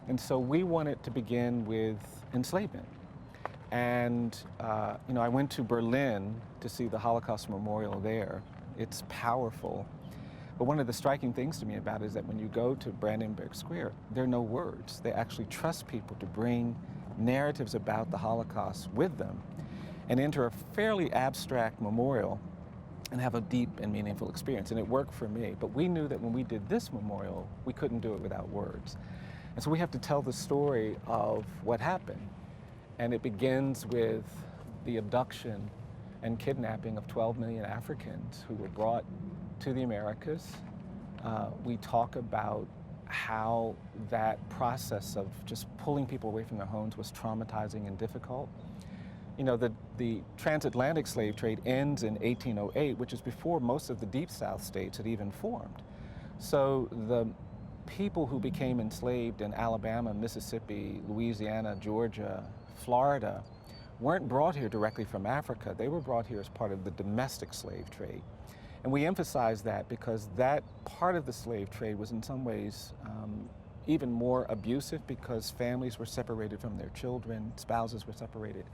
And so we wanted to begin with enslavement. And I went to Berlin to see the Holocaust Memorial there. It's powerful. But one of the striking things to me about it is that when you go to Brandenburg Square, there are no words. They actually trust people to bring narratives about the Holocaust with them and enter a fairly abstract memorial and have a deep and meaningful experience. And it worked for me. But we knew that when we did this memorial, we couldn't do it without words. And so we have to tell the story of what happened. And it begins with the abduction and kidnapping of 12 million Africans who were brought to the Americas. We talk about how that process of just pulling people away from their homes was traumatizing and difficult. The transatlantic slave trade ends in 1808, which is before most of the Deep South states had even formed. So the people who became enslaved in Alabama, Mississippi, Louisiana, Georgia, Florida, weren't brought here directly from Africa. They were brought here as part of the domestic slave trade. And we emphasize that because that part of the slave trade was in some ways even more abusive because families were separated from their children, spouses were separated.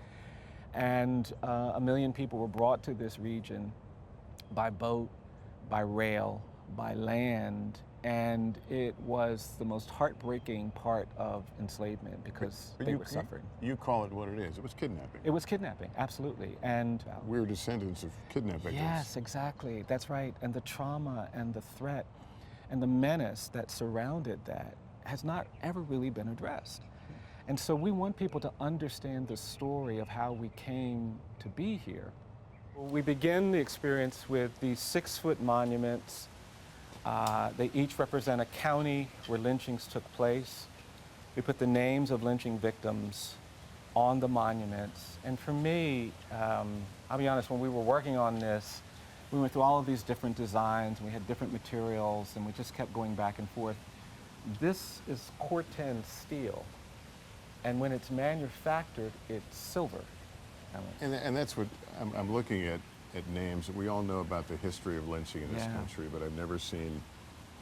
And 1 million people were brought to this region by boat, by rail, by land, and it was the most heartbreaking part of enslavement because they were suffering. You call it what it is. It was kidnapping. It was kidnapping, absolutely. And we're descendants of kidnapping. Yes, exactly. That's right. And the trauma and the threat and the menace that surrounded that has not ever really been addressed. And so we want people to understand the story of how we came to be here. We begin the experience with these 6-foot monuments. They each represent a county where lynchings took place. We put the names of lynching victims on the monuments. And for me, I'll be honest, when we were working on this, we went through all of these different designs, and we had different materials, and we just kept going back and forth. This is Corten steel, and when it's manufactured, it's silver. And that's what I'm looking at names. We all know about the history of lynching in this country, but I've never seen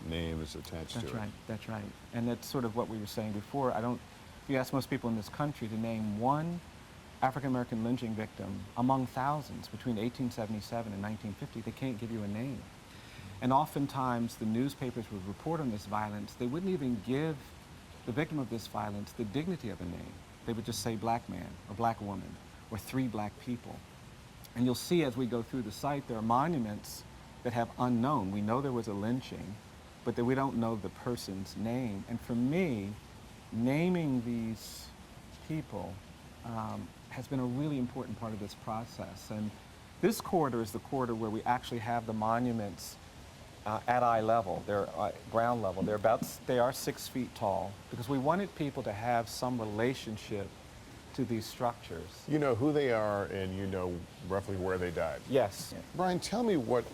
names attached to it. That's right. And that's sort of what we were saying before. If you ask most people in this country to name one African-American lynching victim among thousands between 1877 and 1950, they can't give you a name. And oftentimes the newspapers would report on this violence. They wouldn't even give the victim of this violence the dignity of a name. They would just say black man or black woman or 3 black people. And you'll see as we go through the site, there are monuments that have unknown. We know there was a lynching, but that we don't know the person's name. And for me, naming these people has been a really important part of this process. And this corridor is the corridor where we actually have the monuments at eye level. They're ground level. They are 6 feet tall because we wanted people to have some relationship to these structures. You know who they are, and you know roughly where they died. Yes. Bryan, tell me what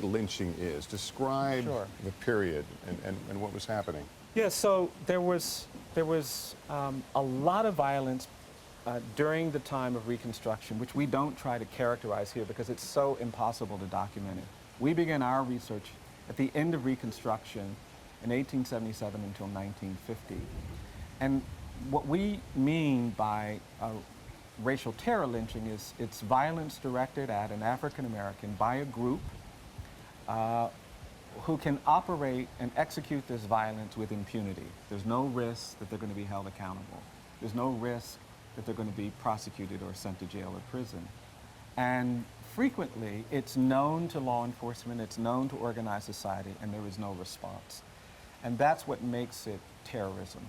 lynching is. Describe the period and what was happening. Yeah. So there was a lot of violence during the time of Reconstruction, which we don't try to characterize here because it's so impossible to document it. We began our research at the end of Reconstruction in 1877 until 1950. And what we mean by racial terror lynching is it's violence directed at an African American by a group who can operate and execute this violence with impunity. There's no risk that they're going to be held accountable. There's no risk that they're going to be prosecuted or sent to jail or prison. And frequently, it's known to law enforcement, it's known to organized society, and there is no response. And that's what makes it terrorism.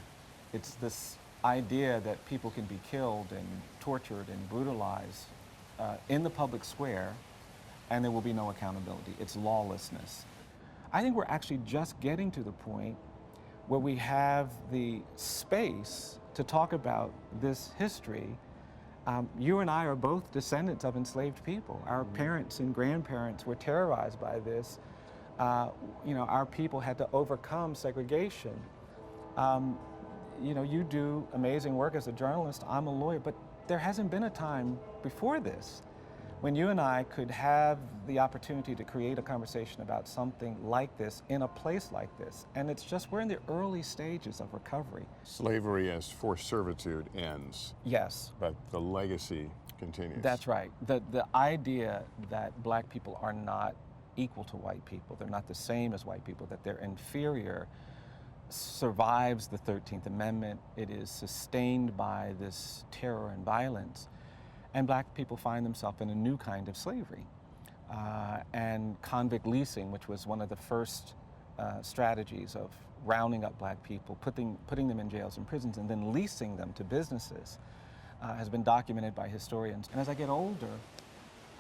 It's this idea that people can be killed and tortured and brutalized in the public square, and there will be no accountability. It's lawlessness. I think we're actually just getting to the point where we have the space to talk about this history. You and I are both descendants of enslaved people. Our parents and grandparents were terrorized by this. Our people had to overcome segregation. You do amazing work as a journalist. I'm a lawyer, but there hasn't been a time before this when you and I could have the opportunity to create a conversation about something like this in a place like this. And it's just, we're in the early stages of recovery. Slavery as forced servitude ends. Yes. But the legacy continues. That's right. The idea that black people are not equal to white people, they're not the same as white people, that they're inferior, survives the 13th Amendment. It is sustained by this terror and violence. And black people find themselves in a new kind of slavery. And convict leasing, which was one of the first strategies of rounding up black people, putting them in jails and prisons, and then leasing them to businesses, has been documented by historians. And as I get older,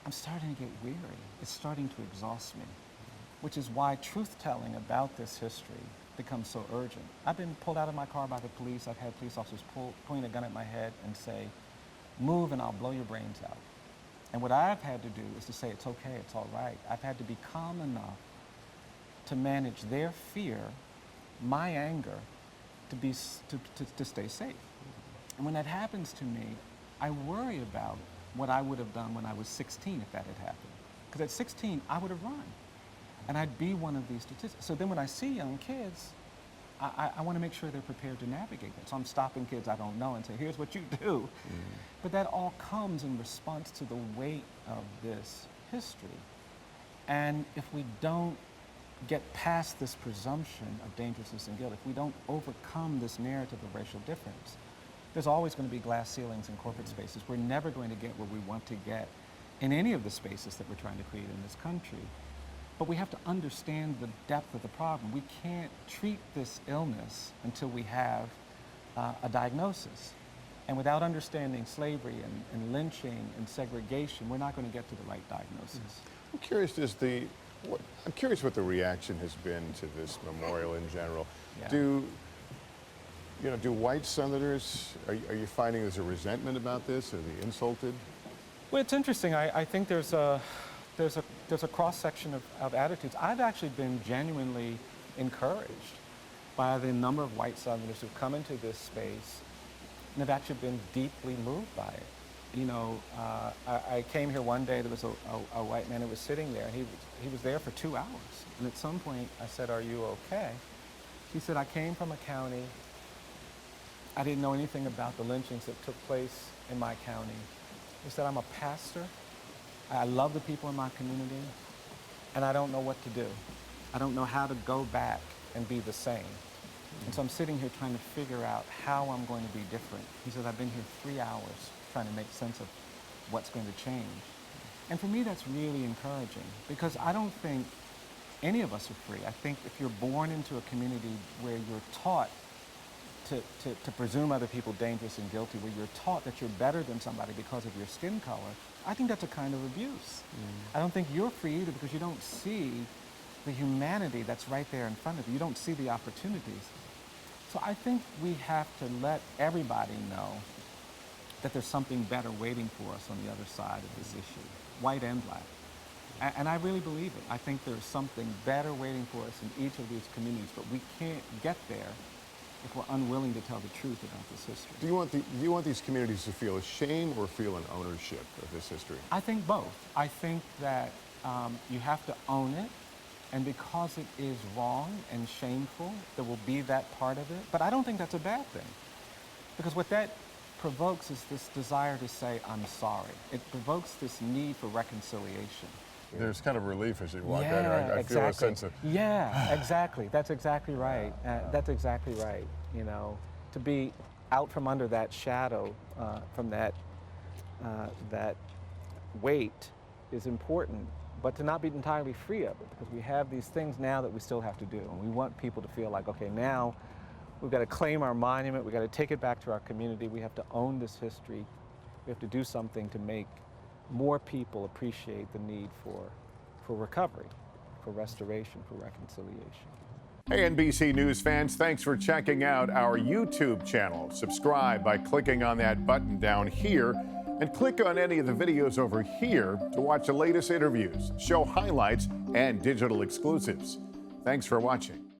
I'm starting to get weary. It's starting to exhaust me, which is why truth-telling about this history becomes so urgent. I've been pulled out of my car by the police. I've had police officers point a gun at my head and say, "Move and I'll blow your brains out." And what I've had to do is to say, it's okay, it's all right. I've had to be calm enough to manage their fear, my anger, to stay safe. And when that happens to me, I worry about what I would have done when I was 16 if that had happened. Because at 16, I would have run. And I'd be one of these statistics. So then when I see young kids, I want to make sure they're prepared to navigate that. So I'm stopping kids I don't know and say, here's what you do. But that all comes in response to the weight of this history. And if we don't get past this presumption of dangerousness and guilt, if we don't overcome this narrative of racial difference, there's always going to be glass ceilings in corporate spaces. We're never going to get where we want to get in any of the spaces that we're trying to create in this country. But we have to understand the depth of the problem. We can't treat this illness until we have a diagnosis. And without understanding slavery and lynching and segregation, we're not going to get to the right diagnosis. I'm curious what the reaction has been to this memorial in general. Yeah. Do white Southerners, are you finding there's a resentment about this? Are they insulted? Well, it's interesting. I think there's a cross-section of attitudes. I've actually been genuinely encouraged by the number of white Southerners who've come into this space and have actually been deeply moved by it. You know, I came here one day, there was a white man who was sitting there, and he was there for 2 hours. And at some point, I said, "Are you okay?" He said, "I came from a county. I didn't know anything about the lynchings that took place in my county." He said, "I'm a pastor. I love the people in my community, and I don't know what to do. I don't know how to go back and be the same. And so I'm sitting here trying to figure out how I'm going to be different." He said, "I've been here 3 hours trying to make sense of what's going to change." And for me, that's really encouraging, because I don't think any of us are free. I think if you're born into a community where you're taught to presume other people dangerous and guilty, where you're taught that you're better than somebody because of your skin color, I think that's a kind of abuse. I don't think you're free either, because you don't see the humanity that's right there in front of you. You don't see the opportunities. So I think we have to let everybody know that there's something better waiting for us on the other side of this issue, white and black. And I really believe it. I think there's something better waiting for us in each of these communities, but we can't get there if we're unwilling to tell the truth about this history. Do you want these communities to feel ashamed or feel an ownership of this history? I think both. I think that you have to own it, and because it is wrong and shameful, there will be that part of it. But I don't think that's a bad thing, because what that provokes is this desire to say, "I'm sorry." It provokes this need for reconciliation. There's kind of relief as you walk out Yeah, here. I feel a sense of... Yeah, exactly. That's exactly right. That's exactly right. You know, to be out from under that shadow, from that weight is important, but to not be entirely free of it, because we have these things now that we still have to do. And we want people to feel like, okay, now we've got to claim our monument, we've got to take it back to our community, we have to own this history, we have to do something to make more people appreciate the need for recovery, for restoration, for reconciliation. Hey, NBC News fans, thanks for checking out our YouTube channel. Subscribe by clicking on that button down here, and click on any of the videos over here to watch the latest interviews, show highlights, and digital exclusives. Thanks for watching.